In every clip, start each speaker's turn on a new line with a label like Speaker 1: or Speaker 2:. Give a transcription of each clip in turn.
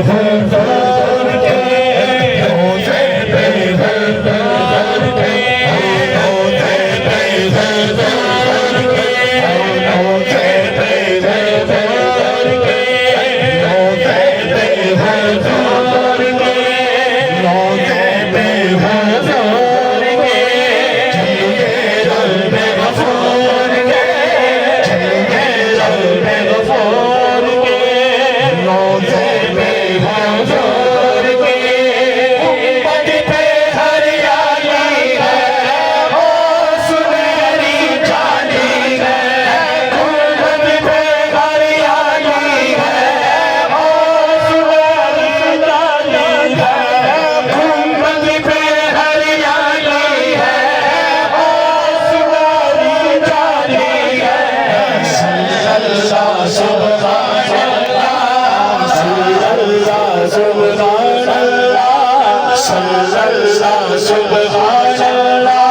Speaker 1: हुजूर के रोज़े पे हुजूर के रोज़े पे हुजूर के रोज़े पे हुजूर के रोज़े पे हुजूर के रोज़े पे हुजूर के झुके रब्बे गफूर के झुके रब्बे गफूर के रोज़े पे हुजूर के उम्मत पे हरियाली है ओ सुनहरी जाली है उम्मत पे हरियाली है ओ सुनहरी जाली है उम्मत पे हरियाली है ओ सुनहरी जाली है सल्लल्लाहु सुभान अल्लाह सल्लल्लाहु सुभान अल्लाह सल्लल्लाहु सुभान अल्लाह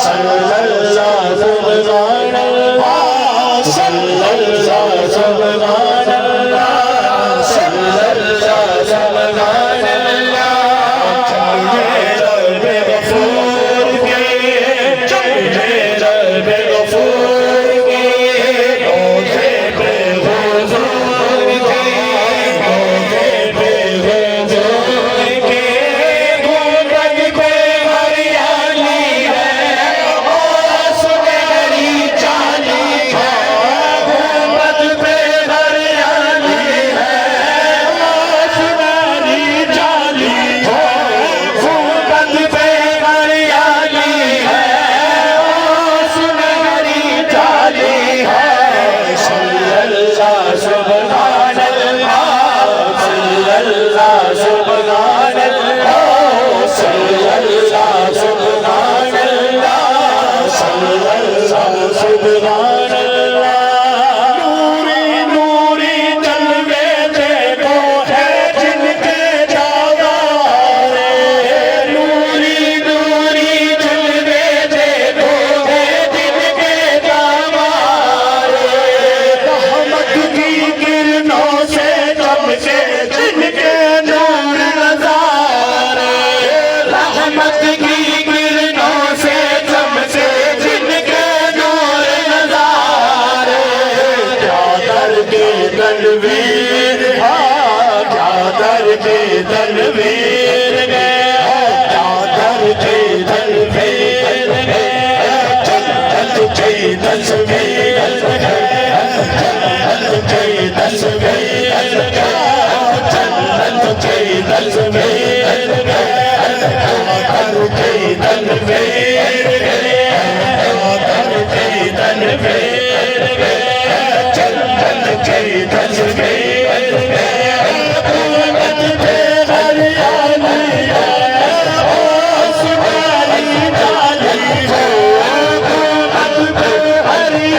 Speaker 1: सल्लल्लाहु सुभान अल्लाह सल्लल्लाहु सुभान अल्लाह सल्लल्लाहु सुभान अल्लाह चले रब्बे गफूर के चले रब्बे गफूर के रोज़े पे हुजूर के रोज़े पे हुजूर के गुंबद पे हरियाली है ओ सुनहरी जाली है गुंबद पे हरियाली है ओ सुनहरी जाली है गुंबद पे हरियाली है ओ सुनहरी जाली है सल्लल्लाहु सुभान अल्लाह सल्लल्लाहु सुभान अल्लाह सल्लल्लाहु सुभान अल्लाह सल्लल्लाहु सुभान अल्लाह नूरी नूरी जलवे देखो है जिनके जावारे नूरी नूरी जलवे देखो है जिनके जावारे रहमत की किरणों से चमके जिनके नूर नज़ारे रहमत की किरणों से चमके जिनके नूर नज़ारे चादर के तनवीर चादर के तनवीर चादर के तनवीर जन्नत की तस्वीर जन्नत की तस्वीर जन्नत की तस्वीर चादर की तनवीर चादर की तनवीर जन्नत की तस्वीर गुंबद पे हरियाली है ओ सुनहरी जाली है गुंबद पे हरियाली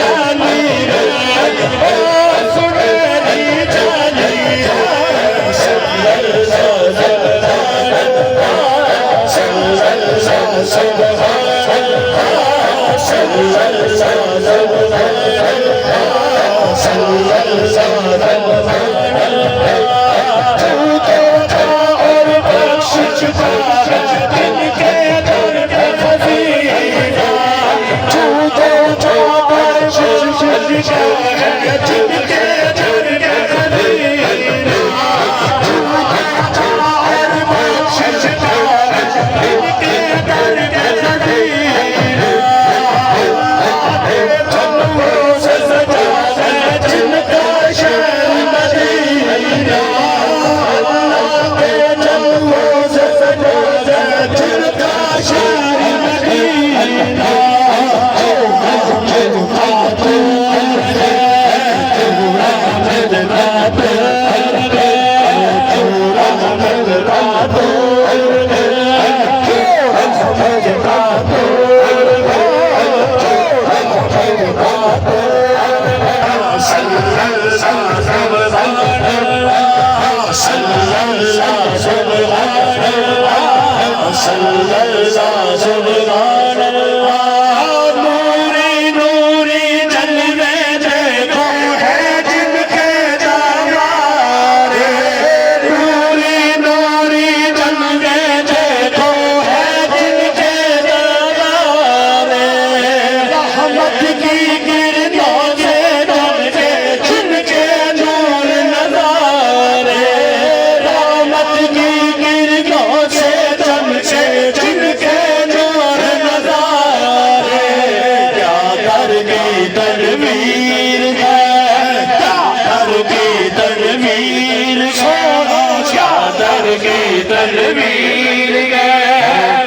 Speaker 1: की तनवीर गए,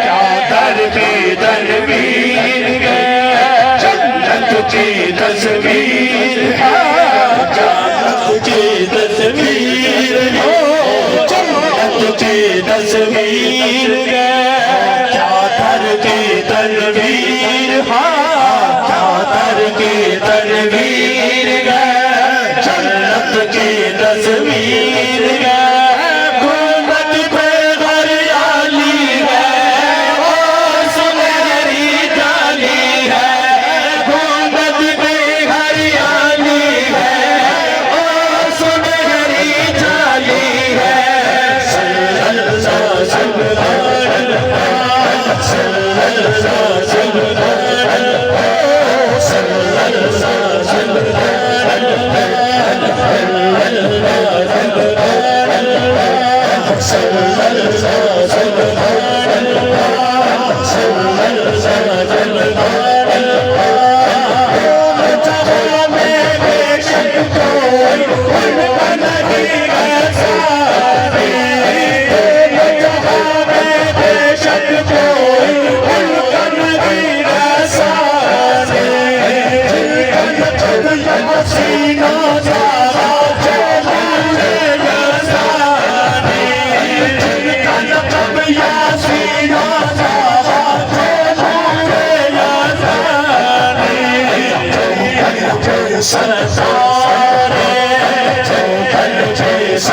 Speaker 1: क्या दर की तनवीर गए, जन्नत की तस्वीर है, जन्नत की तस्वीर है, जन्नत की तस्वीर गए, क्या दर की तनवीर है, क्या दर की तनवीर गए, जन्नत की तस्वीर गए, गुंबद पे हरियाली है, ओ सुनहरी जाली है, गुंबद पे हरियाली है, ओ सुनहरी जाली है, सल्लल्लाहु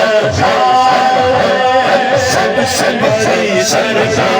Speaker 1: सरकार सबसे बड़ी सरकार